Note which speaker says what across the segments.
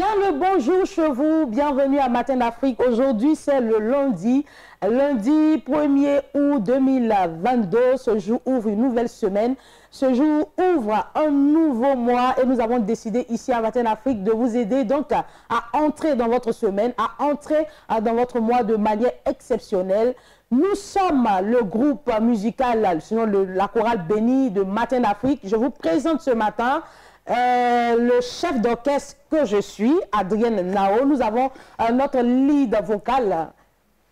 Speaker 1: Bien le bonjour chez vous, bienvenue à Matin d'Afrique. Aujourd'hui, c'est le lundi 1er août 2022. Ce jour ouvre une nouvelle semaine. Ce jour ouvre un nouveau mois et nous avons décidé ici à Matin d'Afrique de vous aider donc à entrer dans votre semaine, à entrer dans votre mois de manière exceptionnelle. Nous sommes le groupe musical, sinon la chorale bénie de Matin d'Afrique. Je vous présente ce matin le chef d'orchestre que je suis, Adrienne Nao. Nous avons notre lead vocal,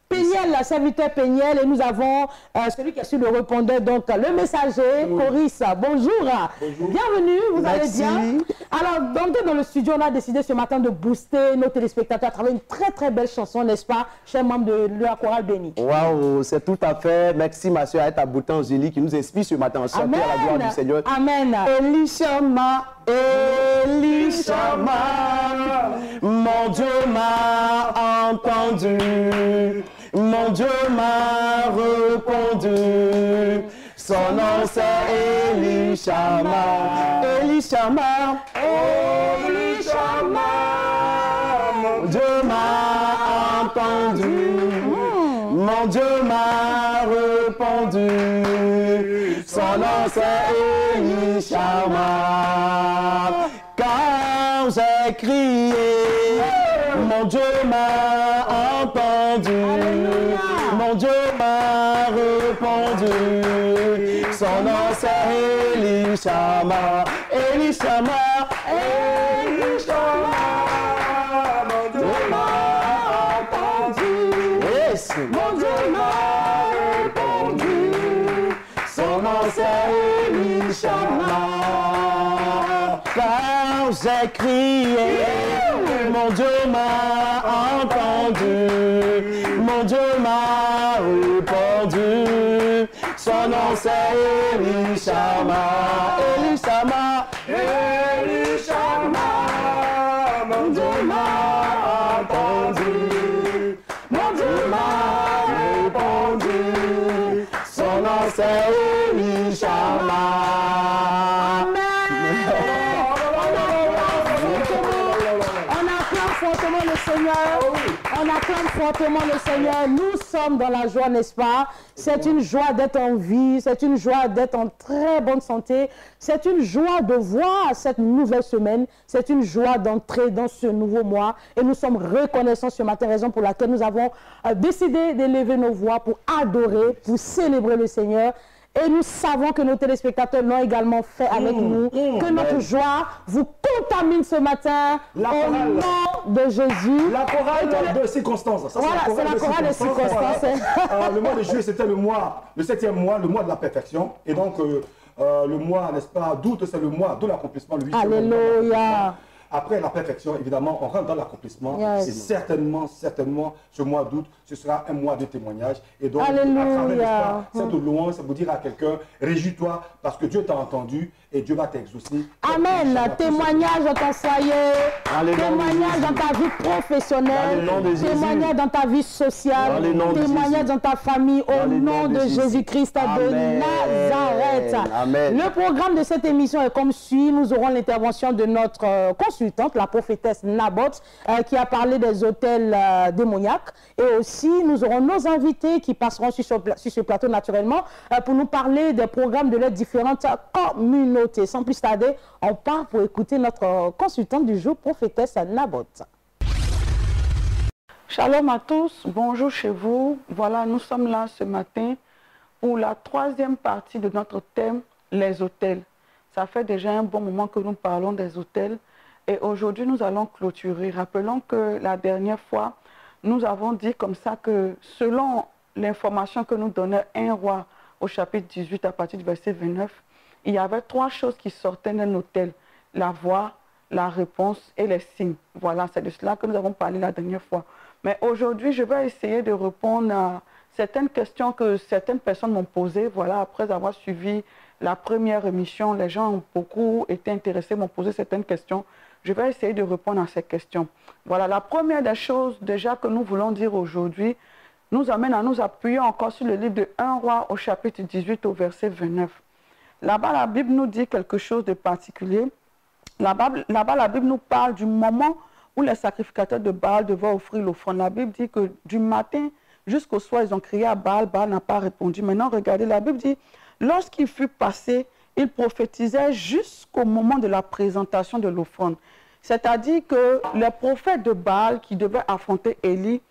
Speaker 1: Péniel, serviteur Péniel, et nous avons celui qui est sur le répondeur, donc le messager, Coris. Bonjour. Bonjour. Bienvenue, vous allez bien? Alors, dans le studio, on a décidé ce matin de booster nos téléspectateurs à travers une très belle chanson, n'est-ce pas, chers membres de la chorale bénie? Waouh, c'est tout à fait. Merci, ma soeur, à Boutin Angélique qui nous inspire ce matin. Chanter à la gloire du Seigneur. Amen. Elishama, Elishama, mon Dieu m'a entendu. Mon Dieu m'a répondu, son nom c'est Elishama, Elishama, Elishama, mon Dieu m'a entendu, mon Dieu m'a répondu, son nom c'est Elishama, quand j'ai crié, mon Dieu m'a entendu, mon Dieu m'a répondu, son nom c'est Elishama, Elishama, Elishama, mon Dieu m'a entendu, yes. Mon Dieu m'a répondu, son nom c'est Elishama, quand j'ai crié, mon Dieu m'a entendu, mon Dieu m'a répondu, son nom c'est Elishama, Elishama, Elishama, mon Dieu m'a entendu, mon Dieu m'a répondu, son nom c'est Elishama. On acclame fortement le Seigneur. Nous sommes dans la joie, n'est-ce pas? C'est une joie d'être en vie, c'est une joie d'être en très bonne santé, c'est une joie de voir cette nouvelle semaine, c'est une joie d'entrer dans ce nouveau mois. Et nous sommes reconnaissants ce matin, raison pour laquelle nous avons décidé d'élever nos voix pour adorer, pour célébrer le Seigneur. Et nous savons que nos téléspectateurs l'ont également fait avec nous, que notre joie vous contamine ce matin au nom de Jésus. La chorale de circonstances. Voilà, c'est la chorale de circonstances.
Speaker 2: Le mois de juillet, c'était le 7e mois, le mois de la perfection. Et donc, le mois, n'est-ce pas, d'août, c'est le mois de l'accomplissement, le 8e. Alléluia. Après la perfection, évidemment, on rentre dans l'accomplissement. Yes. Et certainement, ce mois d'août, ce sera un mois de témoignage. Et donc,
Speaker 1: Alléluia.
Speaker 2: à travers cette louange, ça vous dire à quelqu'un, réjouis-toi parce que Dieu t'a entendu et Dieu va t'exaucer.
Speaker 1: Amen. Témoignage dans ton foyer, témoignage dans ta vie professionnelle, témoignage dans ta vie sociale, témoignage dans ta famille au nom de Jésus-Christ de Nazareth. Amen. Le programme de cette émission est comme suit. Nous aurons l'intervention de notre consultante, la prophétesse Naboth, qui a parlé des hôtels démoniaques. Et aussi, nous aurons nos invités qui passeront sur ce plateau naturellement pour nous parler des programmes de leurs différentes communautés. Sans plus tarder, on part pour écouter notre consultante du jour, prophétesse Naboth.
Speaker 3: Shalom à tous, bonjour chez vous. Voilà, nous sommes là ce matin pour la 3e partie de notre thème, les hôtels. Ça fait déjà un bon moment que nous parlons des hôtels. Et aujourd'hui, nous allons clôturer. Rappelons que la dernière fois, nous avons dit comme ça que selon l'information que nous donnait 1 Roi au chapitre 18 à partir du verset 29, il y avait 3 choses qui sortaient d'un hôtel. La voix, la réponse et les signes. Voilà, c'est de cela que nous avons parlé la dernière fois. Mais aujourd'hui, je vais essayer de répondre à certaines questions que certaines personnes m'ont posées. Voilà, après avoir suivi la première émission, les gens ont beaucoup été intéressés, m'ont posé certaines questions. Je vais essayer de répondre à ces questions. Voilà, la première des choses déjà que nous voulons dire aujourd'hui nous amène à nous appuyer encore sur le livre de 1 Roi au chapitre 18 au verset 29. Là-bas, la Bible nous dit quelque chose de particulier. Là-bas, la Bible nous parle du moment où les sacrificateurs de Baal devaient offrir l'offrande. La Bible dit que du matin jusqu'au soir, ils ont crié à Baal, Baal n'a pas répondu. Maintenant, regardez, la Bible dit, lorsqu'il fut passé, il prophétisait jusqu'au moment de la présentation de l'offrande. C'est-à-dire que les prophètes de Baal qui devaient affronter Élie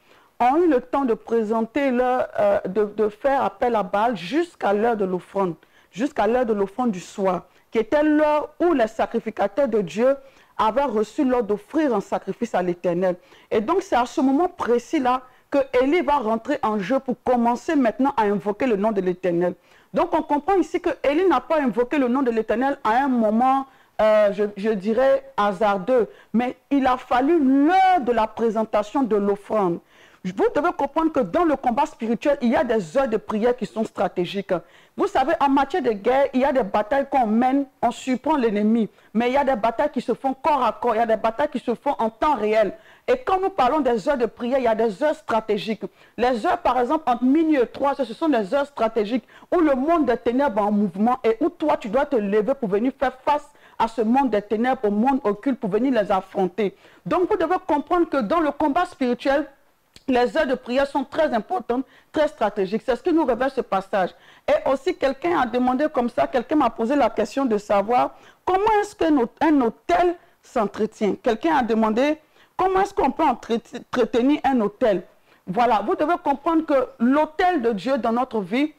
Speaker 3: ont eu le temps de présenter de faire appel à Baal jusqu'à l'heure de l'offrande, jusqu'à l'heure de l'offrande du soir, qui était l'heure où les sacrificateurs de Dieu avaient reçu l'ordre d'offrir un sacrifice à l'Éternel. Et donc c'est à ce moment précis-là que Élie va rentrer en jeu pour commencer maintenant à invoquer le nom de l'Éternel. Donc on comprend ici que Élie n'a pas invoqué le nom de l'Éternel à un moment, je dirais, hasardeux, mais il a fallu l'heure de la présentation de l'offrande. Vous devez comprendre que dans le combat spirituel, il y a des heures de prière qui sont stratégiques. Vous savez, en matière de guerre, il y a des batailles qu'on mène, on surprend l'ennemi. Mais il y a des batailles qui se font corps à corps, il y a des batailles qui se font en temps réel. Et quand nous parlons des heures de prière, il y a des heures stratégiques. Les heures, par exemple, entre minuit et 3 heures, ce sont des heures stratégiques où le monde des ténèbres est en mouvement et où toi, tu dois te lever pour venir faire face à ce monde des ténèbres, au monde occulte, pour venir les affronter. Donc, vous devez comprendre que dans le combat spirituel, les heures de prière sont très importantes, très stratégiques. C'est ce qui nous révèle ce passage. Et aussi, quelqu'un a demandé comme ça, quelqu'un m'a posé la question de savoir comment est-ce qu'un autel s'entretient. Quelqu'un a demandé comment est-ce qu'on peut entretenir un autel. Voilà, vous devez comprendre que l'autel de Dieu dans notre vie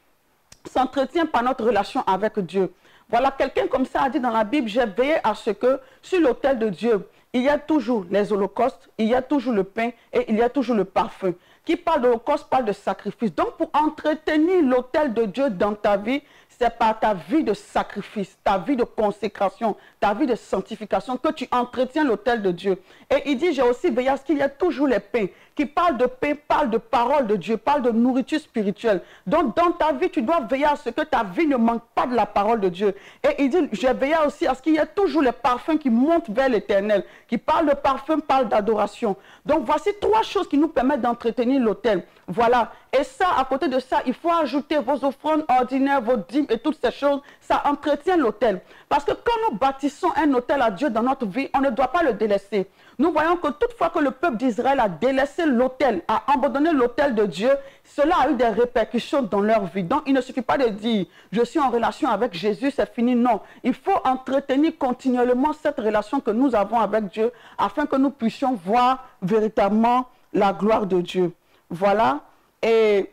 Speaker 3: s'entretient par notre relation avec Dieu. Voilà, quelqu'un comme ça a dit dans la Bible, j'ai veillé à ce que sur l'autel de Dieu, il y a toujours les holocaustes, il y a toujours le pain et il y a toujours le parfum. Qui parle d'holocauste parle de sacrifice. Donc pour entretenir l'autel de Dieu dans ta vie, c'est par ta vie de sacrifice, ta vie de consécration, ta vie de sanctification que tu entretiens l'autel de Dieu. Et il dit, j'ai aussi veillé à ce qu'il y a toujours les pains. Qui parle de pain, parle de parole de Dieu, parle de nourriture spirituelle. Donc dans ta vie, tu dois veiller à ce que ta vie ne manque pas de la parole de Dieu. Et il dit, j'ai veillé aussi à ce qu'il y ait toujours les parfums qui montent vers l'Éternel. Qui parle de parfum, parle d'adoration. Donc voici 3 choses qui nous permettent d'entretenir l'autel. Voilà. Et ça, à côté de ça, il faut ajouter vos offrandes ordinaires, vos dîmes et toutes ces choses. Ça entretient l'autel. Parce que quand nous bâtissons un autel à Dieu dans notre vie, on ne doit pas le délaisser. Nous voyons que toutefois que le peuple d'Israël a délaissé l'autel, a abandonné l'autel de Dieu, cela a eu des répercussions dans leur vie. Donc il ne suffit pas de dire, je suis en relation avec Jésus, c'est fini. Non, il faut entretenir continuellement cette relation que nous avons avec Dieu, afin que nous puissions voir véritablement la gloire de Dieu. Voilà. Et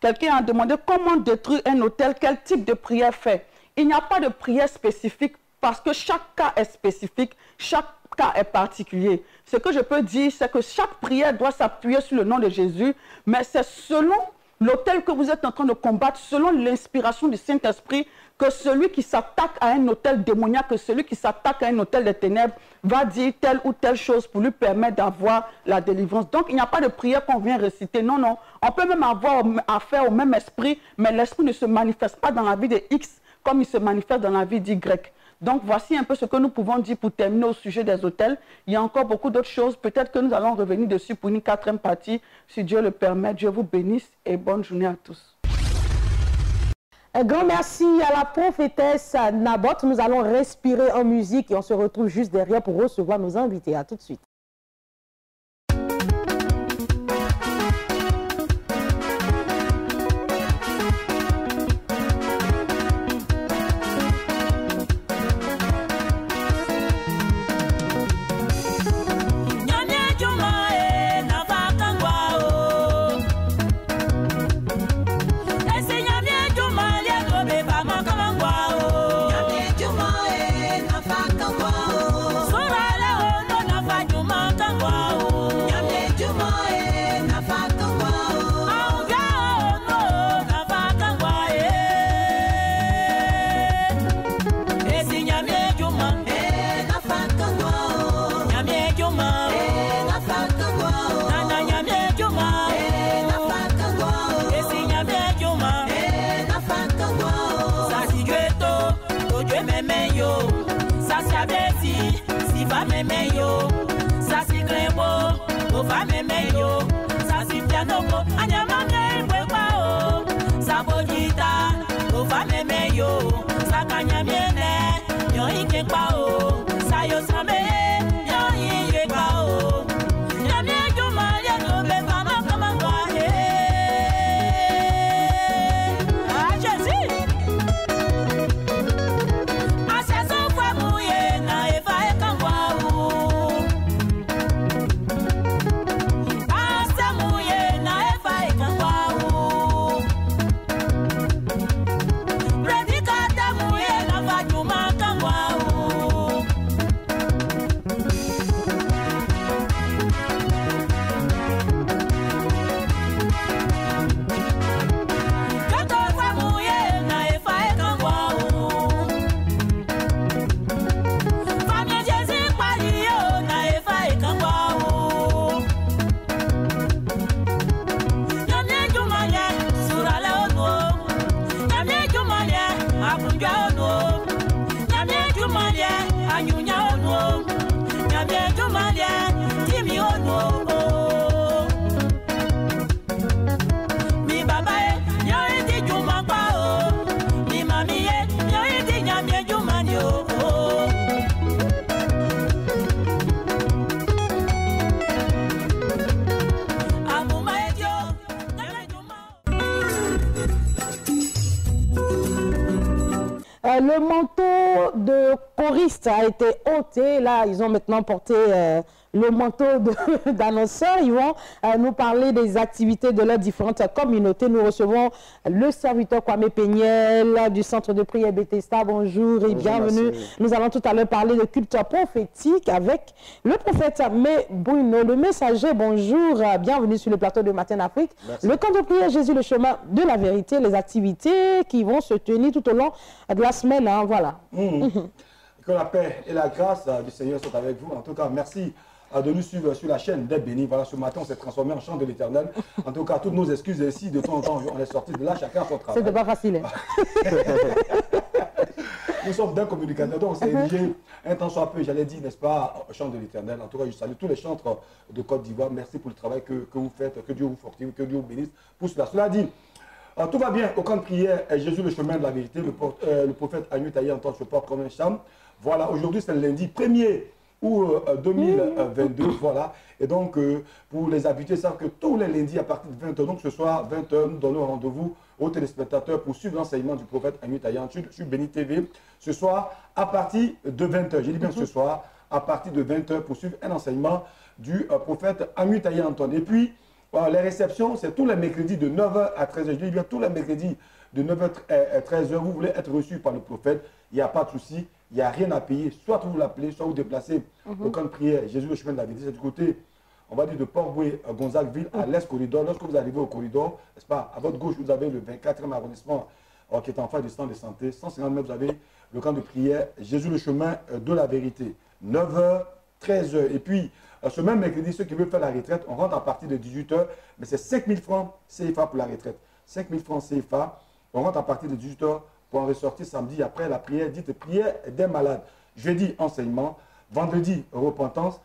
Speaker 3: quelqu'un a demandé comment détruire un autel, quel type de prière faire. Il n'y a pas de prière spécifique parce que chaque cas est spécifique, chaque cas est particulier. Ce que je peux dire, c'est que chaque prière doit s'appuyer sur le nom de Jésus, mais c'est selon l'autel que vous êtes en train de combattre, selon l'inspiration du Saint-Esprit, que celui qui s'attaque à un autel démoniaque, que celui qui s'attaque à un autel des ténèbres, va dire telle ou telle chose pour lui permettre d'avoir la délivrance. Donc, il n'y a pas de prière qu'on vient réciter. Non, non. On peut même avoir affaire au même esprit, mais l'esprit ne se manifeste pas dans la vie de X comme il se manifeste dans la vie d'Y. Donc, voici un peu ce que nous pouvons dire pour terminer au sujet des autels. Il y a encore beaucoup d'autres choses. Peut-être que nous allons revenir dessus pour une 4e partie, si Dieu le permet. Dieu vous bénisse et bonne journée à tous.
Speaker 1: Un grand merci à la prophétesse Naboth. Nous allons respirer en musique et on se retrouve juste derrière pour recevoir nos invités. À tout de suite.
Speaker 4: Sayo sambe, yo yi ye pa o.
Speaker 1: Le manteau de choriste a été ôté. Là, ils ont maintenant porté le manteau d'annonceurs. Ils vont nous parler des activités de leurs différentes communautés. Nous recevons le serviteur Kwame Peniel du centre de prière Bethesda. Bonjour et bienvenue. Nous allons tout à l'heure parler de culte prophétique avec le prophète Aimé Bruno, le messager. Bonjour, bienvenue sur le plateau de Matin d'Afrique. Le camp de prière Jésus, le chemin de la vérité, les activités qui vont se tenir tout au long de la semaine. Hein, voilà.
Speaker 2: Que la paix et la grâce du Seigneur soient avec vous. En tout cas, merci de nous suivre sur la chaîne des bénis. Voilà, ce matin, on s'est transformé en chant de l'Éternel. En tout cas, toutes nos excuses ici, de temps en temps, on est sorti de là, chacun a son travail.
Speaker 1: C'était pas facile. Hein?
Speaker 2: Nous sommes d'un communicateur, donc c'est obligé, un temps soit peu, j'allais dire, n'est-ce pas, chant de l'Éternel. En tout cas, je salue tous les chantres de Côte d'Ivoire. Merci pour le travail que vous faites, que Dieu vous fortifie, que Dieu vous bénisse. Pour cela, cela dit, tout va bien au camp de prière Jésus, le chemin de la vérité. Le prophète Agnew Taillé entend se porte comme un cham. Voilà, aujourd'hui c'est le lundi 1er août 2022. Voilà. Et donc, pour les habitués, savent que tous les lundis à partir de 20h, donc ce soir 20h, nous donnons rendez-vous aux téléspectateurs pour suivre l'enseignement du prophète Agnew Taillé sur Béni TV. Ce soir, à partir de 20h, j'ai dit bien ce soir, à partir de 20h, pour suivre un enseignement du prophète Agnew Taillé Antoine. Et puis, les réceptions, c'est tous les mercredis de 9h à 13h. Je dis bien tous les mercredis de 9h à 13h. Vous voulez être reçu par le prophète, il n'y a pas de souci, il n'y a rien à payer. Soit vous l'appelez, soit vous déplacez au camp de prière Jésus, le chemin de la vérité. C'est du côté, on va dire, de Port-Boué, Gonzagueville, à l'Est corridor. Lorsque vous arrivez au corridor, n'est-ce pas, à votre gauche, vous avez le 24e arrondissement qui est en face du centre de santé. 150 mètres, vous avez le camp de prière Jésus, le chemin de la vérité. 9h, 13h. Et puis, ce même mercredi, ceux qui veulent faire la retraite, on rentre à partir de 18h, mais c'est 5 000 francs CFA pour la retraite. 5 000 francs CFA, on rentre à partir de 18h pour en ressortir samedi après la prière, dite prière des malades. Jeudi, enseignement. Vendredi, repentance.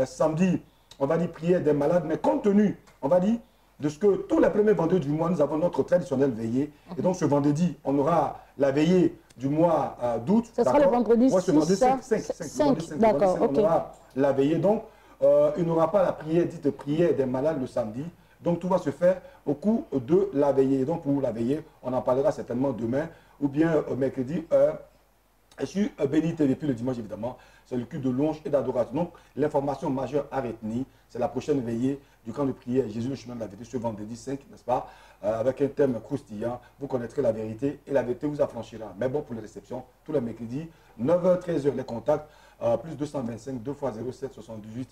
Speaker 2: Samedi, on va dire prière des malades, mais compte tenu, on va dire, de ce que tous les premiers vendredis du mois, nous avons notre traditionnelle veillée. Et donc ce vendredi, on aura la veillée du mois d'août.
Speaker 1: Ce sera le vendredi 6,
Speaker 2: ce vendredi 5. D'accord, ok. On aura la veillée. Donc, il n'y aura pas la prière dite prière des malades le samedi. Donc, tout va se faire au cours de la veillée. Donc, pour la veillée, on en parlera certainement demain ou bien mercredi sur Béni TV. Puis le dimanche, évidemment, c'est le culte de louange et d'adoration. Donc, l'information majeure à retenir, c'est la prochaine veillée du camp de prière Jésus, le chemin de la vérité, ce vendredi 5, n'est-ce pas, avec un thème croustillant. Vous connaîtrez la vérité et la vérité vous affranchira. Mais bon, pour les réceptions, tous les mercredis, 9h, 13h, les contacts, plus 225 2 x 07 78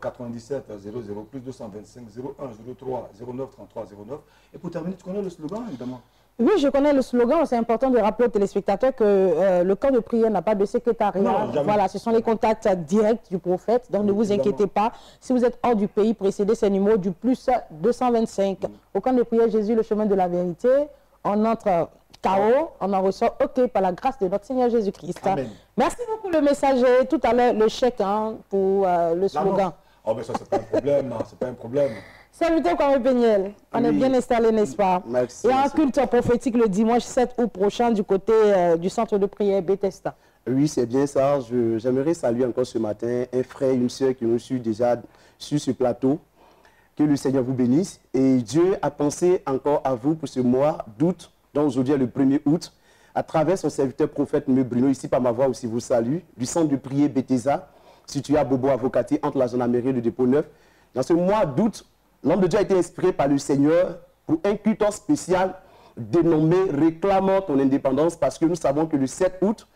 Speaker 2: 97 00, plus 225 01 03 09 33 09. Et pour terminer, tu connais le slogan, évidemment?
Speaker 1: Oui, je connais le slogan. C'est important de rappeler aux téléspectateurs que le camp de prière n'a pas de secrétariat. Non, voilà, ce sont les contacts directs du prophète. Donc, ne vous inquiétez pas. Si vous êtes hors du pays, précédez ces numéros du plus 225. Au camp de prière Jésus, le chemin de la vérité, on entre KO, on en ressort OK par la grâce de notre Seigneur Jésus-Christ. Merci beaucoup le messager. Tout à l'heure, le chèque pour le slogan.
Speaker 2: Oh, mais ça, c'est pas un problème. C'est pas un problème.
Speaker 1: Salutations Kwame Peniel, on est bien installé, n'est-ce pas?
Speaker 4: Merci.
Speaker 1: Et un culte prophétique le dimanche 7 août prochain du côté du centre de prière Bethesda.
Speaker 4: Oui, c'est bien ça. J'aimerais saluer encore ce matin un frère et une soeur qui nous suivent déjà sur ce plateau. Que le Seigneur vous bénisse. Et Dieu a pensé encore à vous pour ce mois d'août, donc aujourd'hui le 1er août, à travers son serviteur prophète Aimé Bruno, ici par ma voix aussi vous salue, du centre de prière Bethesda, situé à Bobo Avocati, entre la zone américaine et le dépôt 9. Dans ce mois d'août, l'homme de Dieu a été inspiré par le Seigneur pour un culte spécial dénommé « Réclamant ton indépendance » parce que nous savons que le 7 août,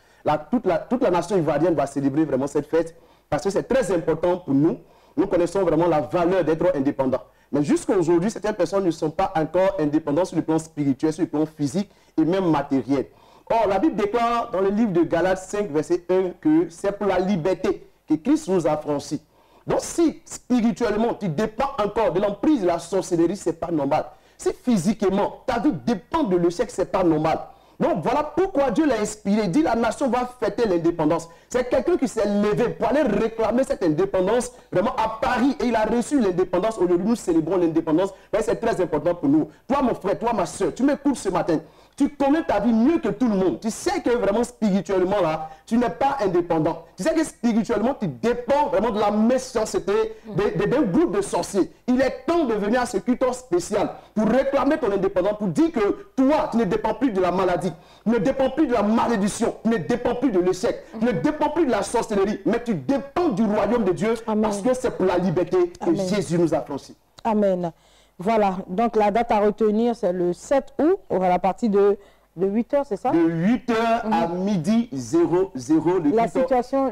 Speaker 4: toute la nation ivoirienne va célébrer vraiment cette fête parce que c'est très important pour nous. Nous connaissons vraiment la valeur d'être indépendant. Mais jusqu'à aujourd'hui, certaines personnes ne sont pas encore indépendantes sur le plan spirituel, sur le plan physique et même matériel. Or, la Bible déclare dans le livre de Galates 5, verset 1 que c'est pour la liberté que Christ nous a franchis. Donc si spirituellement tu dépends encore de l'emprise de la sorcellerie, ce n'est pas normal. Si physiquement ta vie dépend de l'échec, ce n'est pas normal. Donc voilà pourquoi Dieu l'a inspiré. Il dit la nation va fêter l'indépendance. C'est quelqu'un qui s'est levé pour aller réclamer cette indépendance vraiment à Paris. Et il a reçu l'indépendance. Aujourd'hui, nous célébrons l'indépendance. C'est très important pour nous. Toi, mon frère, toi, ma soeur, tu m'écoutes ce matin. Tu connais ta vie mieux que tout le monde. Tu sais que vraiment spirituellement, là, tu n'es pas indépendant. Tu sais que spirituellement, tu dépends vraiment de la méchanceté d'un groupe de sorciers. Il est temps de venir à ce culte spécial pour réclamer ton indépendance, pour dire que toi, tu ne dépends plus de la maladie, tu ne dépends plus de la malédiction, tu ne dépends plus de l'échec, tu ne dépends plus de la sorcellerie, mais tu dépends du royaume de Dieu. Amen. Parce que c'est pour la liberté que Jésus nous a franchi. Amen.
Speaker 1: Voilà, donc la date à retenir, c'est le 7 août, à partir de 8h, c'est ça?
Speaker 4: De 8h à midi 00.
Speaker 1: La situation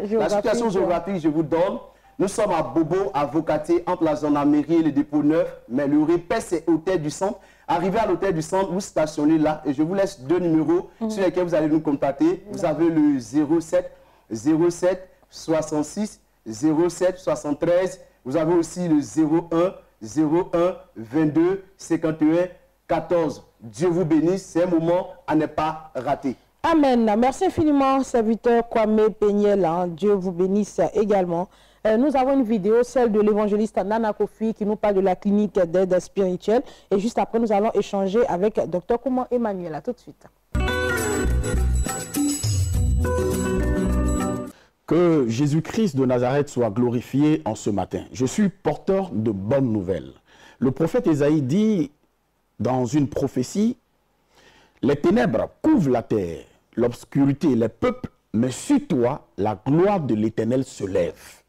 Speaker 4: géographique, je vous donne. Nous sommes à Bobo, à Vocaté, entre la zone mairie et le dépôt neuf. Mais le repère, c'est Hôtel du Centre. Arrivez à l'Hôtel du Centre, vous stationnez là. Et je vous laisse 2 numéros sur lesquels vous allez nous contacter. Vous avez le 07 66 07 73. Vous avez aussi le 01 22 51 14. Dieu vous bénisse, c'est un moment à ne pas rater.
Speaker 1: Amen. Merci infiniment, serviteur Kwame Peniel. Dieu vous bénisse également. Nous avons une vidéo, celle de l'évangéliste Nana Kofi, qui nous parle de la clinique d'aide spirituelle. Et juste après, nous allons échanger avec Dr Kouman Emmanuel. À tout de suite.
Speaker 5: Que Jésus-Christ de Nazareth soit glorifié en ce matin. Je suis porteur de bonnes nouvelles. Le prophète Ésaïe dit dans une prophétie, « Les ténèbres couvrent la terre, l'obscurité les peuples, mais sur toi, la gloire de l'Éternel se lève. »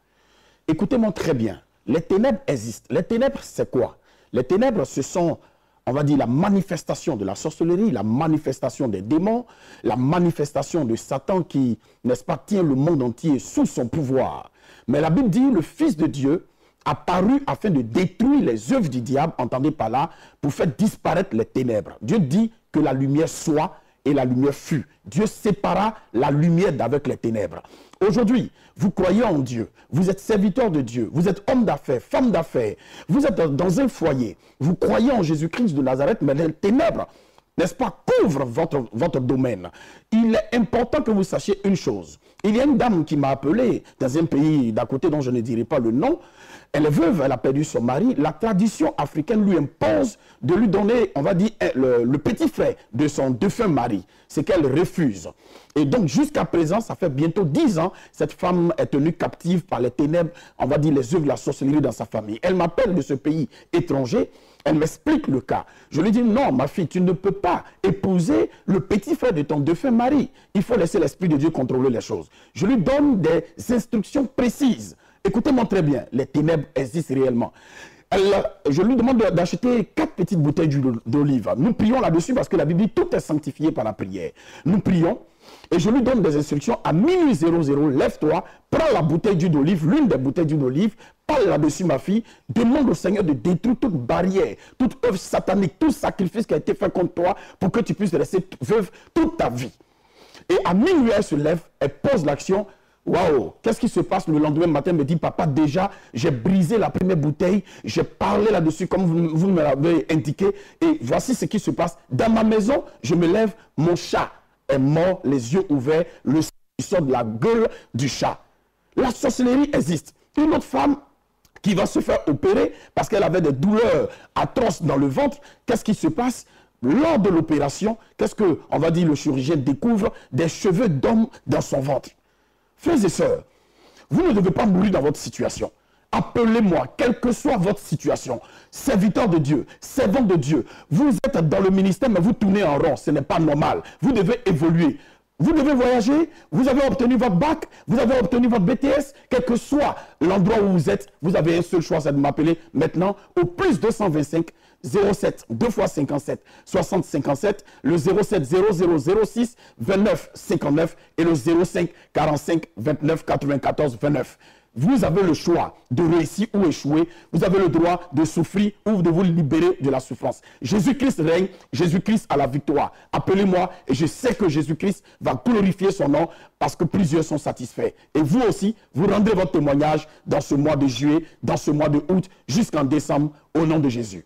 Speaker 5: Écoutez-moi très bien, les ténèbres existent. Les ténèbres, c'est quoi? Les ténèbres, ce sont, on va dire, la manifestation de la sorcellerie, la manifestation des démons, la manifestation de Satan qui, n'est-ce pas, tient le monde entier sous son pouvoir. Mais la Bible dit, le Fils de Dieu apparu afin de détruire les œuvres du diable, entendez par là, pour faire disparaître les ténèbres. Dieu dit que la lumière soit et la lumière fut. Dieu sépara la lumière d'avec les ténèbres. Aujourd'hui, vous croyez en Dieu, vous êtes serviteur de Dieu, vous êtes homme d'affaires, femme d'affaires, vous êtes dans un foyer, vous croyez en Jésus-Christ de Nazareth, mais les ténèbres, n'est-ce pas, couvrent votre domaine. Il est important que vous sachiez une chose. Il y a une dame qui m'a appelé dans un pays d'à côté dont je ne dirai pas le nom. Elle est veuve, elle a perdu son mari. La tradition africaine lui impose de lui donner, on va dire, le petit frère de son défunt mari. C'est qu'elle refuse. Et donc, jusqu'à présent, ça fait bientôt 10 ans, cette femme est tenue captive par les ténèbres, on va dire, les œuvres de la sorcellerie dans sa famille. Elle m'appelle de ce pays étranger. Elle m'explique le cas. Je lui dis, non, ma fille, tu ne peux pas épouser le petit frère de ton défunt mari. Il faut laisser l'Esprit de Dieu contrôler les choses. Je lui donne des instructions précises. Écoutez-moi très bien, les ténèbres existent réellement. Je lui demande d'acheter 4 petites bouteilles d'huile d'olive. Nous prions là-dessus parce que la Bible dit tout est sanctifié par la prière. Nous prions et je lui donne des instructions à minuit 00. Lève-toi, prends la bouteille d'huile d'olive, l'une des bouteilles d'huile d'olive, parle là-dessus ma fille, demande au Seigneur de détruire toute barrière, toute œuvre satanique, tout sacrifice qui a été fait contre toi pour que tu puisses rester veuve toute ta vie. Et à minuit, elle se lève, elle pose l'action. Waouh, qu'est-ce qui se passe le lendemain matin? Me dit, papa, déjà, j'ai brisé la première bouteille, j'ai parlé là-dessus comme vous me l'avez indiqué, et voici ce qui se passe. Dans ma maison, je me lève, mon chat est mort, les yeux ouverts, le sang sort de la gueule du chat. La sorcellerie existe. Une autre femme qui va se faire opérer parce qu'elle avait des douleurs atroces dans le ventre, qu'est-ce qui se passe? Lors de l'opération, qu'est-ce que, on va dire, le chirurgien découvre? Des cheveux d'homme dans son ventre. Frères et sœurs, vous ne devez pas mourir dans votre situation. Appelez-moi, quelle que soit votre situation. Serviteur de Dieu, servant de Dieu. Vous êtes dans le ministère, mais vous tournez en rond. Ce n'est pas normal. Vous devez évoluer. Vous devez voyager. Vous avez obtenu votre bac. Vous avez obtenu votre BTS. Quel que soit l'endroit où vous êtes, vous avez un seul choix, c'est de m'appeler maintenant au plus 225 07 2 x 57 60 57, le 07 0006 29 59 et le 05 45 29 94 29. Vous avez le choix de réussir ou échouer. Vous avez le droit de souffrir ou de vous libérer de la souffrance. Jésus-Christ règne, Jésus-Christ a la victoire. Appelez-moi et je sais que Jésus-Christ va glorifier son nom parce que plusieurs sont satisfaits. Et vous aussi, vous rendrez votre témoignage dans ce mois de juillet, dans ce mois de août, jusqu'en décembre, au nom de Jésus.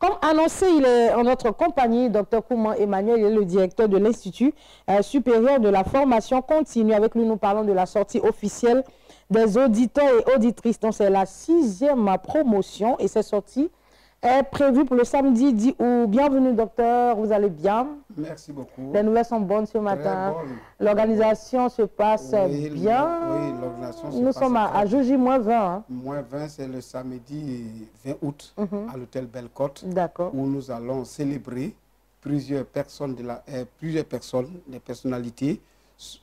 Speaker 1: Comme annoncé, il est en notre compagnie, Dr Kouman Emmanuel, il est le directeur de l'Institut supérieur de la formation continue. Avec lui, nous parlons de la sortie officielle des auditeurs et auditrices. Donc, c'est la 6e promotion et cette sortie est prévue pour le samedi 10 août. Bienvenue, docteur. Vous allez bien?
Speaker 6: Merci beaucoup.
Speaker 1: Les nouvelles sont bonnes ce matin. L'organisation se passe bien.
Speaker 6: Oui, l'organisation se passe.
Speaker 1: Nous sommes à Joji-20. Hein?
Speaker 6: Moins 20, c'est le samedi 20 août à l'hôtel Bellecote.
Speaker 1: D'accord.
Speaker 6: Où nous allons célébrer plusieurs personnes, des personnalités.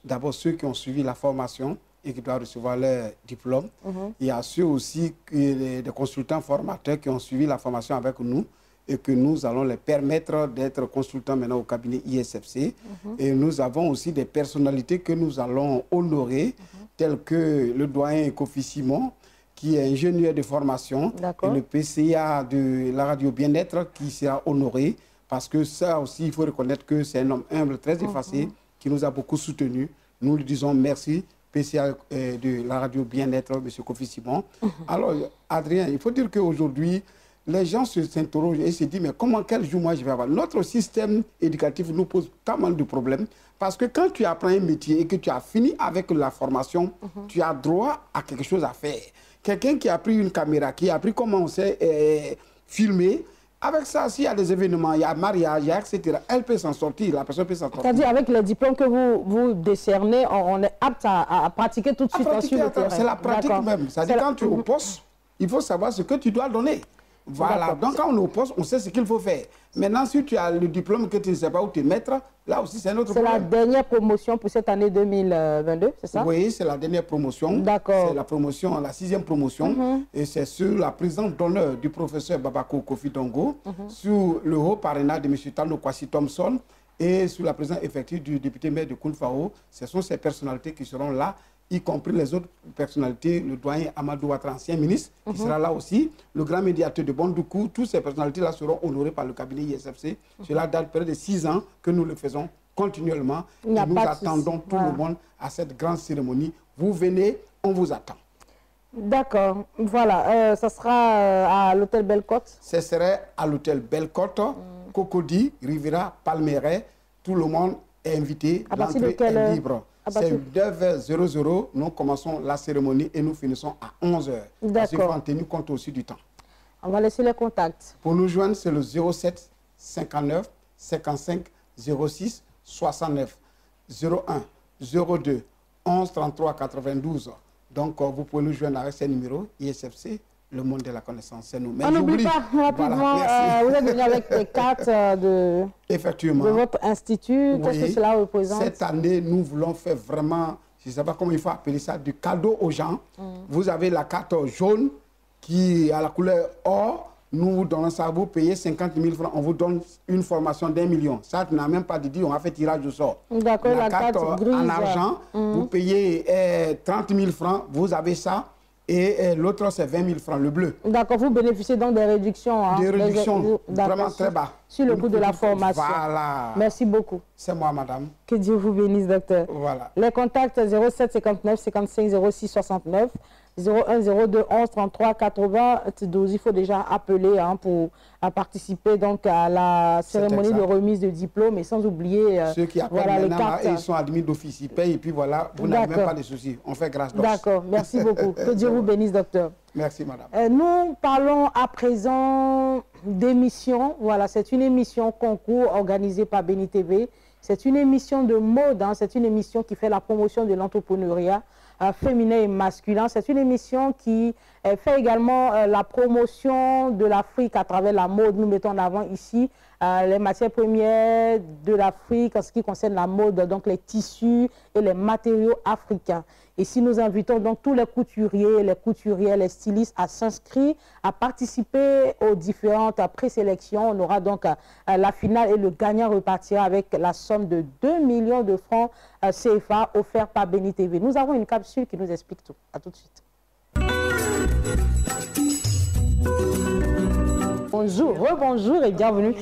Speaker 6: D'abord ceux qui ont suivi la formation et qui doivent recevoir leur diplôme. Il y a ceux aussi, des consultants formateurs qui ont suivi la formation avec nous et que nous allons les permettre d'être consultants maintenant au cabinet ISFC. Et nous avons aussi des personnalités que nous allons honorer, telles que le doyen Kofi Simon, qui est ingénieur de formation, et le PCA de la radio Bien-être qui sera honoré, parce que ça aussi, il faut reconnaître que c'est un homme humble, très effacé, qui nous a beaucoup soutenus. Nous lui disons merci. PCA de la radio Bien-être, M. Kofi Simon. Alors, Adrien, il faut dire qu'aujourd'hui, les gens s'interrogent et se disent, mais quel jour moi je vais avoir? Notre système éducatif nous pose pas mal de problèmes parce que quand tu apprends un métier et que tu as fini avec la formation, tu as droit à quelque chose à faire. Quelqu'un qui a pris une caméra, qui a appris comment on sait filmer, avec ça, s'il y a des événements, il y a mariage, etc., elle peut s'en sortir, la personne peut s'en sortir.
Speaker 1: C'est-à-dire, avec les diplômes que vous décernez, on est apte à pratiquer tout de suite sur le terrain.
Speaker 6: C'est la pratique même. C'est-à-dire, quand tu es au poste, il faut savoir ce que tu dois donner. Voilà. Donc, quand on est au poste, on sait ce qu'il faut faire. Maintenant, si tu as le diplôme que tu ne sais pas où te mettre, là aussi, c'est un autre problème.
Speaker 1: C'est la dernière promotion pour cette année 2022, c'est ça?
Speaker 6: Oui, c'est la dernière promotion.
Speaker 1: D'accord.
Speaker 6: C'est la promotion, la 6e promotion. Et c'est sur la présence d'honneur du professeur Babako Kofi Dongo, sous le haut parrainage de M. Tano Kwasi Thompson et sous la présence effective du député maire de Koulfao. Ce sont ces personnalités qui seront là, y compris les autres personnalités, le doyen Amadou Ouattara, ancien ministre, qui sera là aussi, le grand médiateur de Bondoukou, toutes ces personnalités-là seront honorées par le cabinet ISFC. Cela date près de 6 ans que nous le faisons continuellement. Et nous attendons tout le monde à cette grande cérémonie. Vous venez, on vous attend.
Speaker 1: D'accord. Voilà. Ça sera à l'hôtel Bellecote? Ce
Speaker 6: serait à l'hôtel Bellecote, Cocody, Riviera, Palmeraie. Tout le monde est invité. L'entrée est libre. C'est 9h00, nous commençons la cérémonie et nous finissons à 11h. Parce qu'il faut en tenir compte aussi du temps.
Speaker 1: On va laisser les contacts.
Speaker 6: Pour nous joindre, c'est le 07 59 55 06 69 01 02 11 33 92. Donc, vous pouvez nous joindre avec ces numéros, ISFC, le monde de la connaissance, c'est nous.
Speaker 1: Mais on n'oublie pas rapidement, voilà, vous êtes venu avec les cartes de votre institut. Qu'est-ce que cela représente? Cette
Speaker 6: année, nous voulons faire vraiment, je ne sais pas comment il faut appeler ça, du cadeau aux gens. Vous avez la carte jaune qui a la couleur or. Nous vous donnons ça, vous payez 50 000 francs, on vous donne une formation d'1 million. Ça, tu n'as même pas dit, on a fait tirage au sort.
Speaker 1: D'accord, la carte grise.
Speaker 6: En argent, vous payez 30 000 francs, vous avez ça. Et l'autre, c'est 20 000 francs, le bleu.
Speaker 1: D'accord, vous bénéficiez donc des réductions.
Speaker 6: Des réductions vraiment très bas.
Speaker 1: Sur le coût de la formation.
Speaker 6: Voilà.
Speaker 1: Merci beaucoup.
Speaker 6: C'est moi, madame.
Speaker 1: Que Dieu vous bénisse, docteur.
Speaker 6: Voilà.
Speaker 1: Les contacts 07 59 55 06 69, 01 02 11 33 92. Il faut déjà appeler pour participer donc à la cérémonie de remise de diplôme et sans oublier
Speaker 6: ceux qui appellent maintenant, ils sont admis d'office, ils payent et puis voilà, vous n'avez même pas de soucis. On fait grâce d'os.
Speaker 1: D'accord, merci beaucoup. Que Dieu vous bénisse, docteur.
Speaker 6: Merci, madame.
Speaker 1: Nous parlons à présent d'émission. Voilà, c'est une émission concours organisée par Béni TV. C'est une émission de mode, c'est une émission qui fait la promotion de l'entrepreneuriat féminin et masculin. C'est une émission qui fait également la promotion de l'Afrique à travers la mode. Nous mettons en avant ici les matières premières de l'Afrique en ce qui concerne la mode, donc les tissus et les matériaux africains. Ici, nous invitons donc tous les couturiers, les couturières, les stylistes à s'inscrire, à participer aux différentes présélections. On aura donc la finale et le gagnant repartira avec la somme de 2 millions de francs CFA offert par Béni TV. Nous avons une capsule qui nous explique tout. À tout de suite. bonjour, rebonjour et bienvenue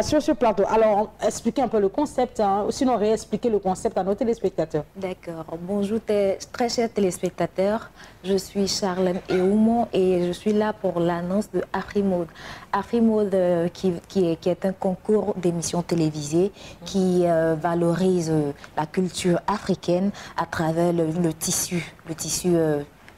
Speaker 1: sur ce plateau. Alors, expliquez un peu le concept, hein, sinon réexpliquer le concept à nos téléspectateurs.
Speaker 7: D'accord. Bonjour très chers téléspectateurs, je suis Charlène Eoumon et je suis là pour l'annonce de Afrimode. Afrimode qui est un concours d'émissions télévisées qui valorise la culture africaine à travers le tissu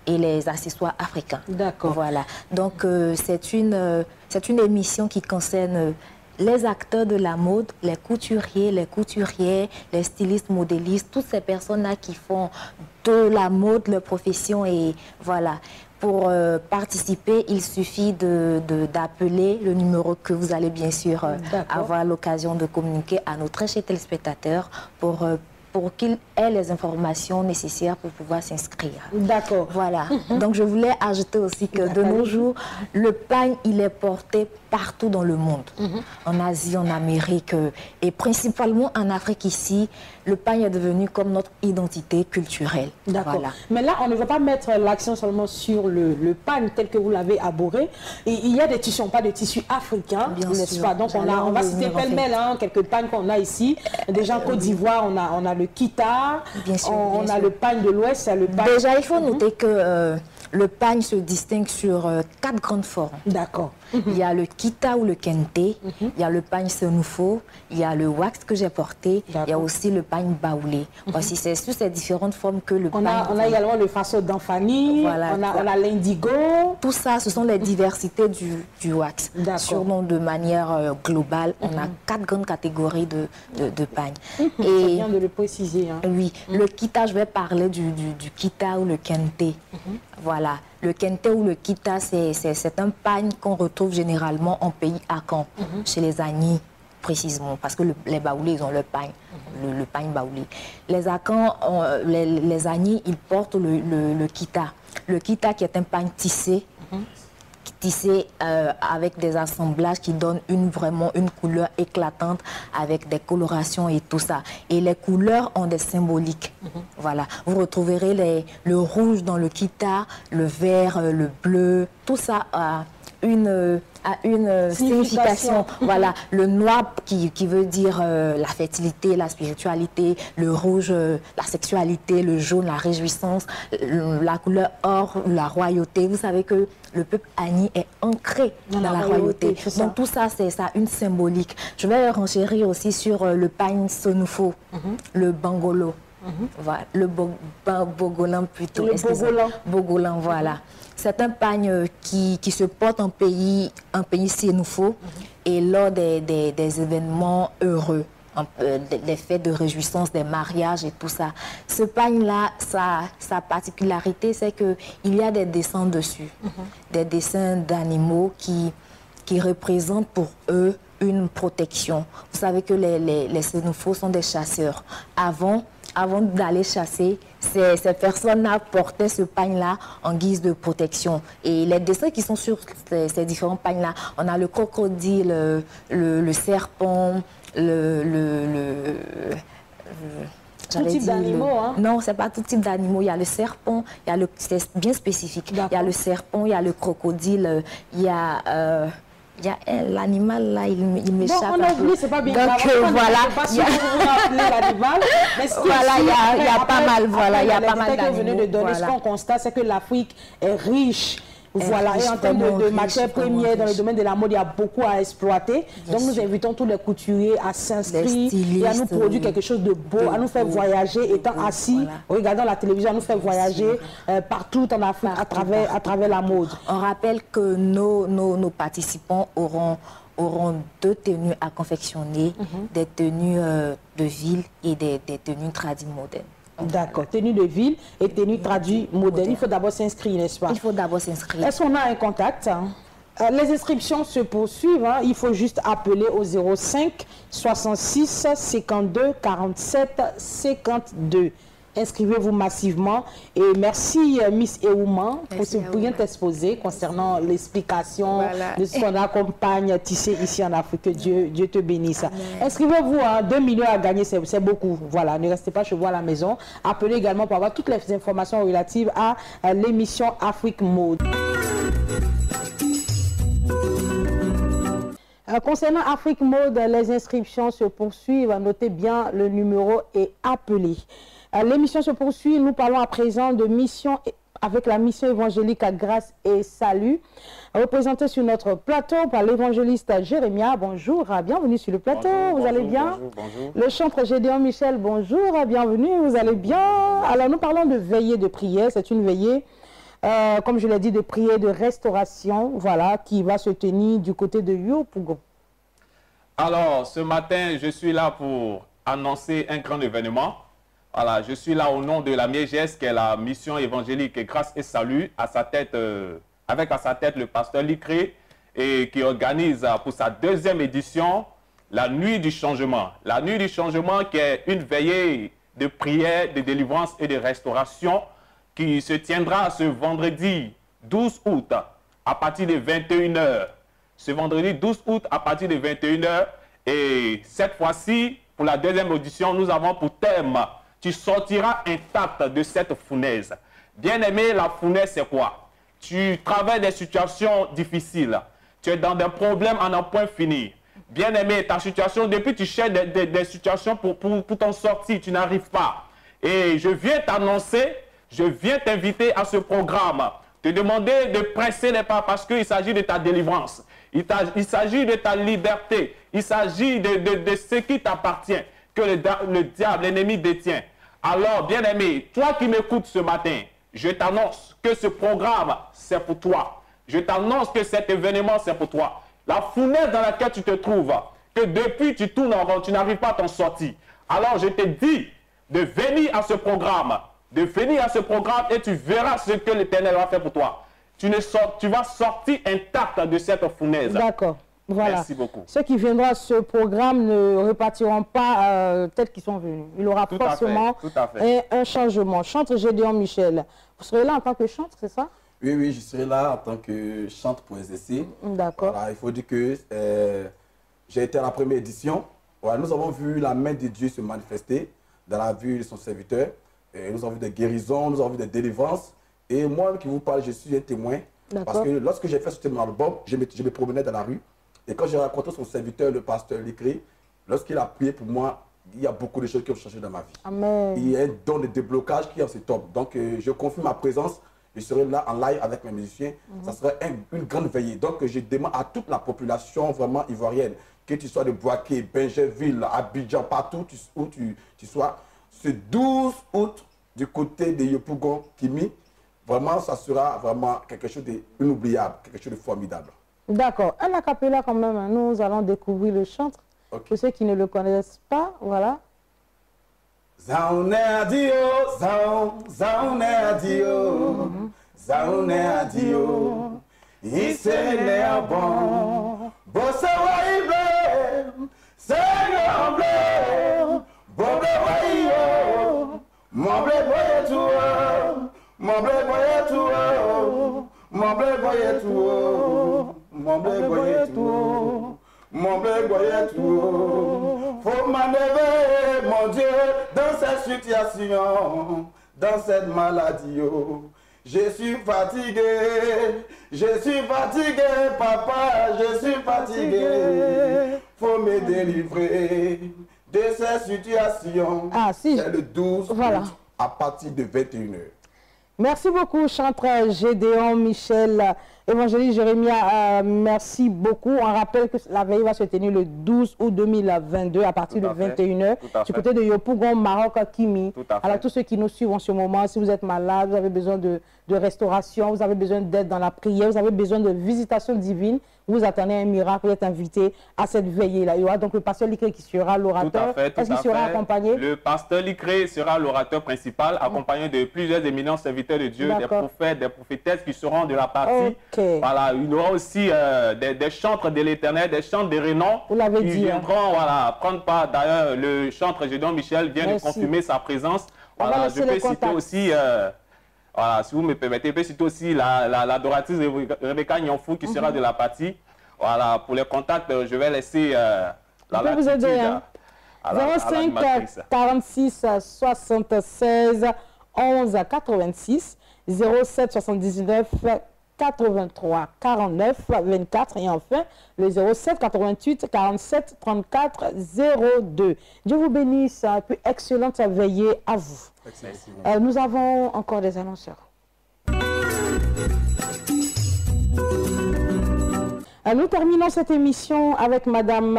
Speaker 7: et les accessoires africains.
Speaker 1: D'accord.
Speaker 7: Voilà. Donc, c'est une émission qui concerne les acteurs de la mode, les couturiers, les couturières, les stylistes, modélistes, toutes ces personnes-là qui font de la mode leur profession. Et voilà. Pour participer, il suffit d'appeler le numéro que vous allez bien sûr avoir l'occasion de communiquer à nos très chers téléspectateurs pour qu'ils aient les informations nécessaires pour pouvoir s'inscrire.
Speaker 1: D'accord.
Speaker 7: Voilà. Donc, je voulais ajouter aussi que de nos jours, le pagne, il est porté partout dans le monde. En Asie, en Amérique et principalement en Afrique ici, le pagne est devenu comme notre identité culturelle.
Speaker 1: D'accord.
Speaker 7: Voilà.
Speaker 1: Mais là, on ne va pas mettre l'accent seulement sur le pagne tel que vous l'avez abordé. Il y a des tissus, pas de tissus africains, n'est-ce pas? Donc, on va citer pêle-mêle quelques pagnes qu'on a ici. Déjà, en Côte d'Ivoire, on a le kita, on a le pagne de l'Ouest.
Speaker 7: Déjà, il faut noter que le pagne se distingue sur 4 grandes formes.
Speaker 1: D'accord.
Speaker 7: Il y a le kita ou le kente, il y a le pagne senufo, il y a le wax que j'ai porté, il y a aussi le pagne baoulé. Voici, c'est sur ces différentes formes que le pagne...
Speaker 1: On a également le faso d'Anfani,
Speaker 7: voilà,
Speaker 1: on a l'indigo.
Speaker 7: Tout ça, ce sont les diversités du wax. Sûrement de manière globale, on a 4 grandes catégories de pagne.
Speaker 1: Et c'est bien de le préciser. Hein.
Speaker 7: Oui, le kita, je vais parler du kita ou le kente. Voilà. Le kente ou le kita, c'est un pagne qu'on retrouve généralement en pays Akan, chez les Agnis précisément, parce que les Baoulés, ils ont le pagne, le pagne Baoulé. Les Akan, les Agnis, ils portent le kita. Le kita qui est un pagne tissé, avec des assemblages qui donnent vraiment une couleur éclatante avec des colorations et tout ça. Et les couleurs ont des symboliques. Voilà. Vous retrouverez le rouge dans le kita, le vert, le bleu, tout ça a une signification. Voilà. Le noir qui veut dire la fertilité, la spiritualité, le rouge, la sexualité, le jaune, la réjouissance, la couleur or, la royauté. Vous savez que le peuple Agni est ancré dans la royauté. Donc tout ça, c'est ça, une symbolique. Je vais renchérir aussi sur le pagne sonufo, le bangolo. Voilà, le bogolan plutôt.
Speaker 1: Le bogolan.
Speaker 7: Bogolan, voilà. C'est un pagne qui se porte en pays sénoufo et lors des événements heureux, des fêtes de réjouissance, des mariages et tout ça. Ce pagne-là, sa particularité, c'est qu'il y a des dessins dessus, des dessins d'animaux qui représentent pour eux une protection. Vous savez que les sénoufos sont des chasseurs. Avant d'aller chasser, ces personnes-là portaient ce pagne-là en guise de protection. Et les dessins qui sont sur ces différents pagnes-là, on a le crocodile, le serpent,
Speaker 1: tout type d'animaux, hein?
Speaker 7: Non, c'est pas tout type d'animaux. Il y a le serpent, c'est bien spécifique. Il y a le serpent, il y a le crocodile, il y a l'animal là, il m'échappe.
Speaker 1: Bon, on a oublié, c'est pas bien.
Speaker 7: Donc voilà, il y a pas mal, voilà, il y a pas mal d'animaux.
Speaker 1: Ce qu'on constate, c'est que l'Afrique est riche. Voilà, et en termes de matières premières, dans le domaine de la mode, il y a beaucoup à exploiter. Donc nous invitons tous les couturiers à s'inscrire et à nous produire quelque chose de beau, à nous faire voyager, étant assis, regardant la télévision, à nous faire voyager partout en Afrique à travers la mode.
Speaker 7: On rappelle que nos participants auront 2 tenues à confectionner, des tenues de ville et des tenues traditionnelles modernes.
Speaker 1: D'accord, tenue de ville et tenue traduite moderne. Il faut d'abord s'inscrire, n'est-ce pas?
Speaker 7: Il faut d'abord s'inscrire.
Speaker 1: Est-ce qu'on a un contact? Les inscriptions se poursuivent. Il faut juste appeler au 05 66 52 47 52. Inscrivez-vous massivement. Et merci Miss Eoumon pour ce brillant exposé concernant l'explication de ce qu'on accompagne tisser ici en Afrique. Que Dieu te bénisse. Inscrivez-vous, 2 millions à gagner, c'est beaucoup. Voilà, ne restez pas chez vous à la maison. Appelez également pour avoir toutes les informations relatives à l'émission Afrique Mode. Concernant Afrique Mode, les inscriptions se poursuivent. Notez bien, le numéro est appelé. L'émission se poursuit. Nous parlons à présent de mission avec la mission évangélique à Grâce et Salut, représentée sur notre plateau par l'évangéliste Jérémia. Bonjour, bienvenue sur le plateau.
Speaker 8: Bonjour,
Speaker 1: vous allez bien?
Speaker 8: Bonjour.
Speaker 1: Le chantre Gédéon Michel, bonjour, bienvenue. Vous allez bien? Alors, nous parlons de veillée de prière. C'est une veillée, comme je l'ai dit, de prière de restauration, voilà, qui va se tenir du côté de Yopougon.
Speaker 8: Alors, ce matin, je suis là pour annoncer un grand événement. Voilà, je suis là au nom de la MIEGES, qui est la mission évangélique et Grâce et Salut, à sa tête, avec à sa tête le pasteur Licré, et qui organise pour sa 2e édition la Nuit du Changement. La Nuit du Changement qui est une veillée de prière, de délivrance et de restauration qui se tiendra ce vendredi 12 août à partir de 21 h. Ce vendredi 12 août à partir de 21 h. Et cette fois-ci, pour la 2e édition, nous avons pour thème « Tu sortiras intact de cette fournaise ». Bien-aimé, la fournaise, c'est quoi? Tu traverses des situations difficiles. Tu es dans des problèmes à n'en point finir. Bien-aimé, ta situation, depuis tu cherches des situations pour t'en sortir, tu n'arrives pas. Et je viens t'annoncer, je viens t'inviter à ce programme, te demander de presser les pas parce qu'il s'agit de ta délivrance. Il s'agit de ta liberté. Il s'agit de ce qui t'appartient, que le diable, l'ennemi détient. Alors, bien-aimé, toi qui m'écoutes ce matin, je t'annonce que ce programme, c'est pour toi. Je t'annonce que cet événement, c'est pour toi. La fournaise dans laquelle tu te trouves, que depuis tu tournes en rond, tu n'arrives pas à t'en sortir. Alors, je te dis de venir à ce programme, et tu verras ce que l'Éternel va faire pour toi. Tu vas sortir intact de cette fournaise.
Speaker 1: D'accord. Voilà.
Speaker 8: Merci beaucoup.
Speaker 1: Ceux qui viendront à ce programme ne repartiront pas tels qu'ils sont venus. Il y aura forcément un changement. Chantre Gédéon Michel, vous serez là en tant que chantre, c'est ça?
Speaker 5: Oui, je serai là en tant que chantre pour exercer.
Speaker 1: D'accord.
Speaker 5: Voilà, il faut dire que j'ai été à la 1e édition. Voilà, nous avons vu la main de Dieu se manifester dans la vie de son serviteur. Et nous avons vu des guérisons, nous avons vu des délivrances. Et moi qui vous parle, je suis un témoin. Parce que lorsque j'ai fait ce témoin album, je me promenais dans la rue. Et quand j'ai rencontré son serviteur, le pasteur Licré, lorsqu'il a prié pour moi, il y a beaucoup de choses qui ont changé dans ma vie.
Speaker 1: Amen.
Speaker 5: Il y a un don de déblocage qui est en ce top. Donc, je confie ma présence. Je serai là en live avec mes musiciens. Ça sera une grande veillée. Donc, je demande à toute la population vraiment ivoirienne, que tu sois de Boaké, Benjerville, Abidjan, partout où tu sois, ce 12 août, du côté de Yopougon, Kimi, vraiment, ça sera vraiment quelque chose d'inoubliable, quelque chose de formidable. D'accord.
Speaker 1: Un acapella quand même, nous allons découvrir le chantre. Pour ceux qui ne le connaissent pas, voilà.
Speaker 5: Zaune adio, zaune adio, zaune adio, isene bon, bossa waibe, seigneur bleu, bobe waio, mon bleu boye tout, mon bleu boye tout, mon bleu boye tout. Mon blé boye tout, mon blé boye tout. Faut m'enlever, mon Dieu, dans cette situation, dans cette maladie. Je suis fatigué, papa, je suis fatigué. Faut me délivrer de cette situation.
Speaker 1: Ah, si.
Speaker 5: C'est le 12
Speaker 1: voilà.
Speaker 5: août à partir de 21 h.
Speaker 1: Merci beaucoup, chantre Gédéon Michel. Évangéliste Jérémia, merci beaucoup. On rappelle que la veille va se tenir le 12 août 2022 à partir de 21 h du côté de Yopougon, Maroc, Kimi. Alors, tous ceux qui nous suivent en ce moment, si vous êtes malade, vous avez besoin de restauration, vous avez besoin d'aide dans la prière, vous avez besoin de visitation divine, vous attendez un miracle, vous êtes invité à cette veillée-là. Il y aura donc le pasteur Licré qui sera l'orateur. Est-ce qu'il sera accompagné?
Speaker 8: Le pasteur Licré sera l'orateur principal, accompagné de plusieurs éminents serviteurs de Dieu, des prophètes, des prophétesses qui seront de la partie. Voilà, il y aura aussi des chantres de l'Éternel, des chantres de renom qui viendront prendre part. D'ailleurs, le chantre Gédéon Michel vient de confirmer sa présence. Voilà, je peux citer aussi, voilà, si vous me permettez, je peux citer aussi l'adoratrice Rebecca Nyonfou qui sera de la partie. Voilà, pour les contacts, je vais laisser la
Speaker 1: vous aider, hein? 05 46 76 11 86 07 79 83 49 24 et enfin le 07 88 47 34 02. Dieu vous bénisse, puis excellente veillée à vous. Nous avons encore des annonceurs. Nous terminons cette émission avec Madame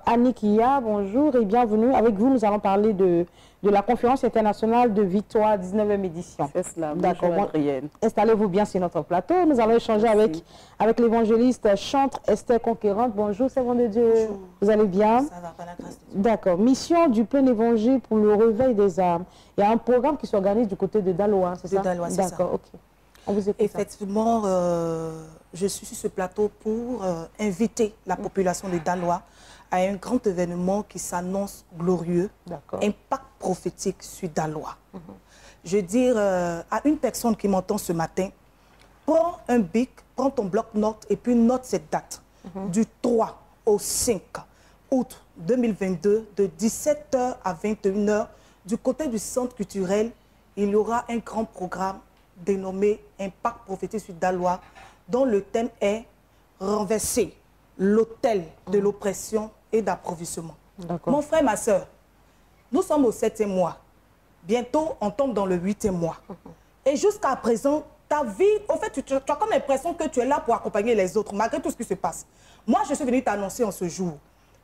Speaker 1: Anikia. Bonjour et bienvenue. Avec vous, nous allons parler de la conférence internationale de Victoire, 19e édition.
Speaker 9: C'est cela.
Speaker 1: D'accord.
Speaker 9: Bonjour Adrienne.
Speaker 1: Installez-vous bien sur notre plateau. Nous allons échanger avec l'évangéliste Chantre Esther Conquérante. Bonjour, servant de Dieu. Bonjour. Vous allez bien? Ça va, par la grâce de Dieu. D'accord. Mission du plein évangile pour le réveil des âmes. Il y a un programme qui s'organise du côté de Daloa, c'est ça? De Daloa, c'est ça. D'accord, ok. On vous écoute.
Speaker 10: Effectivement, je suis sur ce plateau pour inviter la population de Daloa à un grand événement qui s'annonce glorieux, impact prophétique sur Daloa. Je veux dire à une personne qui m'entend ce matin, prends un bic, prends ton bloc-notes et puis note cette date. Du 3 au 5 août 2022, de 17h à 21h, du côté du centre culturel, il y aura un grand programme dénommé Impact prophétique sur Daloa, dont le thème est renverser l'autel de l'oppression et d'approvisionnement. Mon frère, ma soeur, nous sommes au 7e mois. Bientôt, on tombe dans le 8e mois. Et jusqu'à présent, ta vie, au fait, tu as comme l'impression que tu es là pour accompagner les autres, malgré tout ce qui se passe. Moi, je suis venue t'annoncer en ce jour.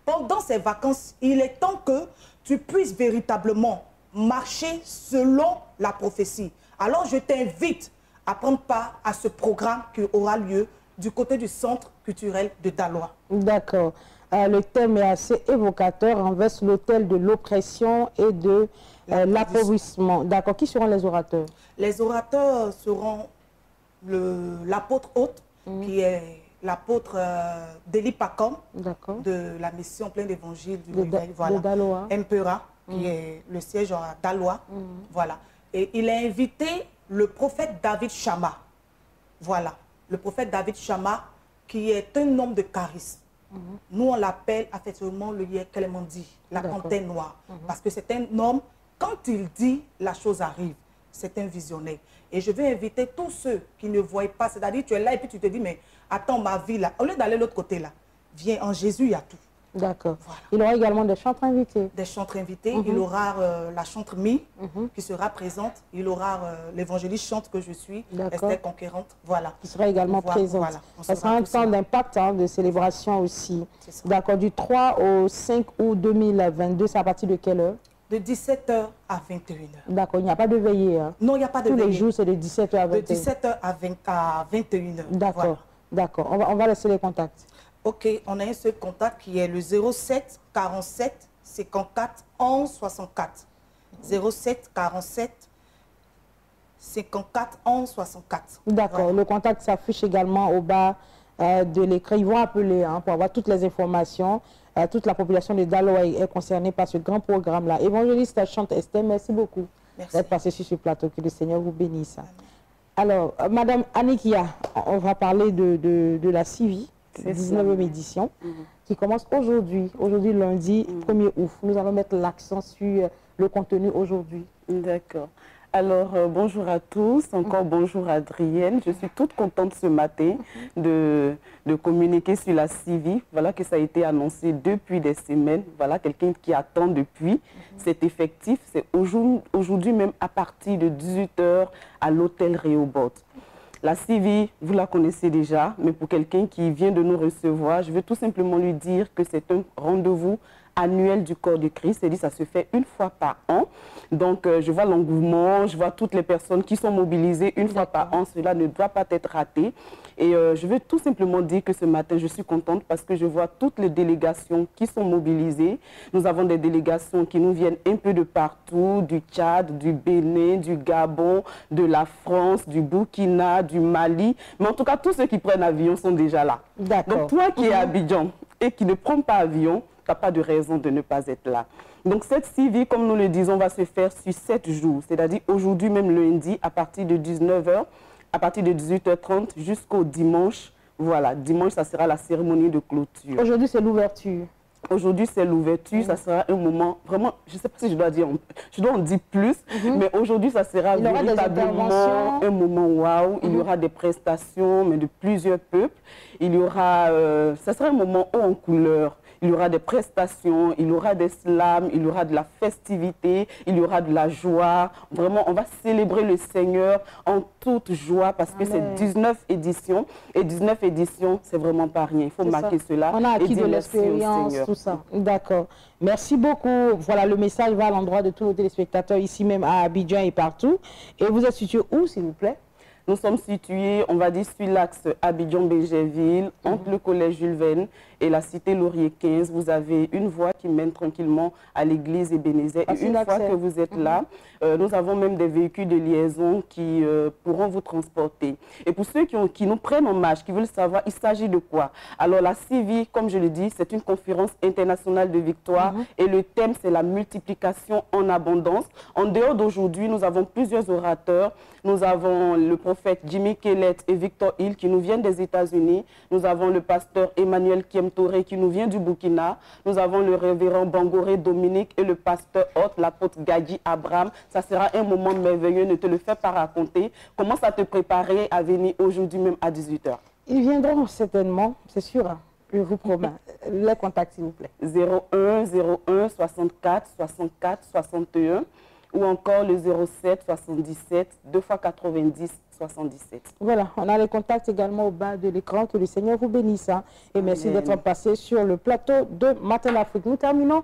Speaker 10: Pendant ces vacances, il est temps que tu puisses véritablement marcher selon la prophétie. Alors, je t'invite à prendre part à ce programme qui aura lieu du côté du centre culturel de Daloa.
Speaker 1: D'accord. Le thème est assez évocateur, renverse l'autel de l'oppression et de l'appauvrissement. D'accord. Qui seront les orateurs? Les orateurs seront l'apôtre hôte, qui est l'apôtre Deli Pacom, de la mission pleine d'évangile du réveil, voilà. Impera, qui est le siège à Daloa. Voilà. Et il a invité le prophète David Chama. Voilà. Le prophète David Chama, qui est un homme de charisme. Nous, on l'appelle affectueusement le Yekelemondi, la panthère noire. Parce que c'est un homme, quand il dit, la chose arrive. C'est un visionnaire. Et je veux inviter tous ceux qui ne voient pas, c'est-à-dire tu es là et puis tu te dis, mais attends, ma vie là, au lieu d'aller de l'autre côté là, viens, en Jésus, il y a tout. D'accord. Voilà. Il aura également des chantres invités. Des chantres invités. Il aura la chantre Mi qui sera présente. Il aura l'évangéliste chante que je suis, Esther Conquérante. Voilà. Qui sera également présente. Voilà. Ça sera un temps d'impact, de célébration aussi. D'accord. Du 3 au 5 août 2022, c'est à partir de quelle heure? De 17h à 21h. D'accord. Il n'y a pas de veillée. Non, il n'y a pas de veillée. Tous les jours, c'est de 17h à 21h. De 17h à 21h. D'accord. Voilà. D'accord. On va laisser les contacts. Ok, on a un seul contact qui est le 07 47 54 11 64. 07 47 54 11 64. D'accord, voilà. Le contact s'affiche également au bas de l'écran. Ils vont appeler pour avoir toutes les informations. Toute la population de Daloa est concernée par ce grand programme-là. Évangéliste Chantre Esther, merci beaucoup d'être passé sur ce plateau. Que le Seigneur vous bénisse. Amen. Alors, Madame Anikia, on va parler de la CIVI. 19e édition, qui commence aujourd'hui, lundi 1er août. Nous allons mettre l'accent sur le contenu aujourd'hui. D'accord. Alors, bonjour à tous, encore bonjour Adrienne. Je suis toute contente ce matin de communiquer sur la CIVI. Voilà que ça a été annoncé depuis des semaines. Voilà, quelqu'un qui attend depuis. C'est effectif, c'est aujourd'hui même à partir de 18h à l'hôtel Rehoboth. La CIVI, vous la connaissez déjà, mais pour quelqu'un qui vient de nous recevoir, je veux tout simplement lui dire que c'est un rendez-vous annuel du corps du Christ. C'est-à-dire ça se fait une fois par an. Donc, je vois l'engouement, je vois toutes les personnes qui sont mobilisées une fois par an. Cela ne doit pas être raté. Et je veux tout simplement dire que ce matin, je suis contente parce que je vois toutes les délégations qui sont mobilisées. Nous avons des délégations qui nous viennent un peu de partout, du Tchad, du Bénin, du Gabon, de la France, du Burkina, du Mali. Mais en tout cas, tous ceux qui prennent avion sont déjà là. Donc, toi qui es à Abidjan et qui ne prends pas avion, tu n'as pas de raison de ne pas être là. Donc cette CIVI, comme nous le disons, va se faire sur 7 jours. C'est-à-dire aujourd'hui, même lundi, à partir de 19h, à partir de 18h30 jusqu'au dimanche. Voilà, dimanche, ça sera la cérémonie de clôture. Aujourd'hui, c'est l'ouverture.
Speaker 3: Aujourd'hui, c'est l'ouverture, ça sera un moment vraiment, je ne sais pas si je dois en dire plus, mais aujourd'hui, ça sera véritablement un moment waouh. Il y aura des prestations, mais de plusieurs peuples. Il y aura, ça sera un moment haut en couleur. Il y aura des prestations, il y aura des slams, il y aura de la festivité, il y aura de la joie. Vraiment, on va célébrer le Seigneur en toute joie parce que c'est 19 éditions. Et 19 éditions, c'est vraiment pas rien. Il faut marquer cela.
Speaker 1: On a acquis de l'expérience, tout ça. D'accord. Merci beaucoup. Voilà, le message va à l'endroit de tous nos téléspectateurs ici même à Abidjan et partout. Et vous êtes situé où, s'il vous plaît?
Speaker 3: Nous sommes situés, on va dire, sur l'axe Abidjan-Bégerville, entre le collège Jules Verne et la cité Laurier 15. Vous avez une voie qui mène tranquillement à l'église Ebenezer. Et une fois que vous êtes là, nous avons même des véhicules de liaison qui pourront vous transporter. Et pour ceux qui nous prennent en marche, qui veulent savoir, il s'agit de quoi? Alors la CIVI, comme je le dis, c'est une conférence internationale de victoire et le thème, c'est la multiplication en abondance. En dehors d'aujourd'hui, nous avons plusieurs orateurs. Nous avons le prophète Jimmy Kellett et Victor Hill qui nous viennent des États-Unis. Nous avons le pasteur Emmanuel Kiemtore qui nous vient du Burkina. Nous avons le révérend Bangoré Dominique et le pasteur hôte, l'apôtre Gadji Abraham. Ça sera un moment merveilleux, ne te le fais pas raconter. Commence à te préparer à venir aujourd'hui même à 18 h.
Speaker 1: Ils viendront certainement, c'est sûr. Hein. Je vous promets. Les contacts, s'il vous plaît.
Speaker 3: 01 01 64 64 61. Ou encore le 07 77 2 x 90 77.
Speaker 1: Voilà, on a les contacts également au bas de l'écran. Que le Seigneur vous bénisse. Hein. Et merci d'être passé sur le plateau de Matin d'Afrique. Nous terminons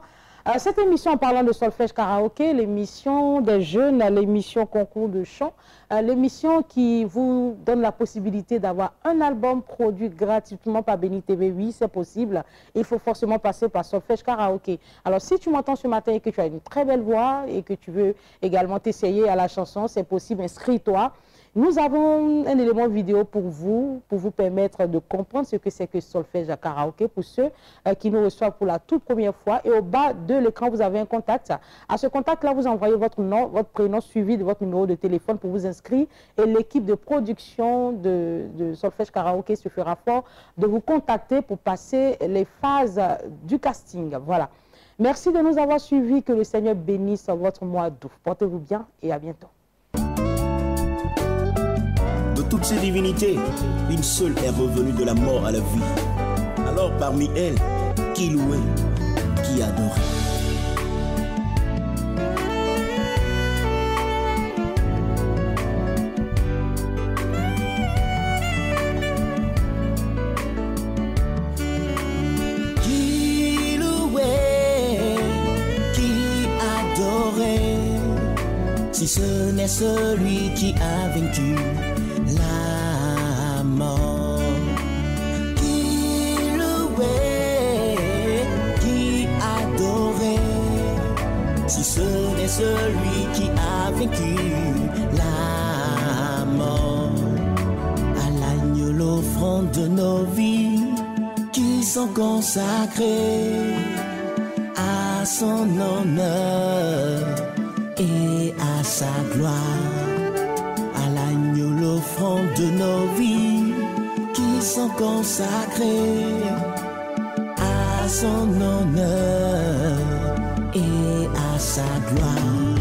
Speaker 1: cette émission en parlant de solfège karaoké, l'émission des jeunes, l'émission concours de chant, l'émission qui vous donne la possibilité d'avoir un album produit gratuitement par Béni TV. Oui, c'est possible. Il faut forcément passer par solfège karaoké. Alors, si tu m'entends ce matin et que tu as une très belle voix et que tu veux également t'essayer à la chanson, c'est possible, inscris-toi. Nous avons un élément vidéo pour vous permettre de comprendre ce que c'est que solfège à karaoké pour ceux qui nous reçoivent pour la toute première fois. Et au bas de l'écran, vous avez un contact. À ce contact-là, vous envoyez votre nom, votre prénom suivi de votre numéro de téléphone pour vous inscrire. Et l'équipe de production de solfège karaoké se fera fort de vous contacter pour passer les phases du casting. Voilà. Merci de nous avoir suivis. Que le Seigneur bénisse votre mois d'août. Portez-vous bien et à bientôt.
Speaker 9: De toutes ces divinités, une seule est revenue de la mort à la vie. Alors parmi elles, qui louait, qui adorait. Qui louait, qui adorait, si ce n'est celui qui a vaincu la mort. Qui louait, qui adorait, si ce n'est celui qui a vaincu la mort. À l'agneau l'offrande de nos vies qui sont consacrées à son honneur et à sa gloire. L'offrande de nos vies qui sont consacrées à son honneur et à sa gloire.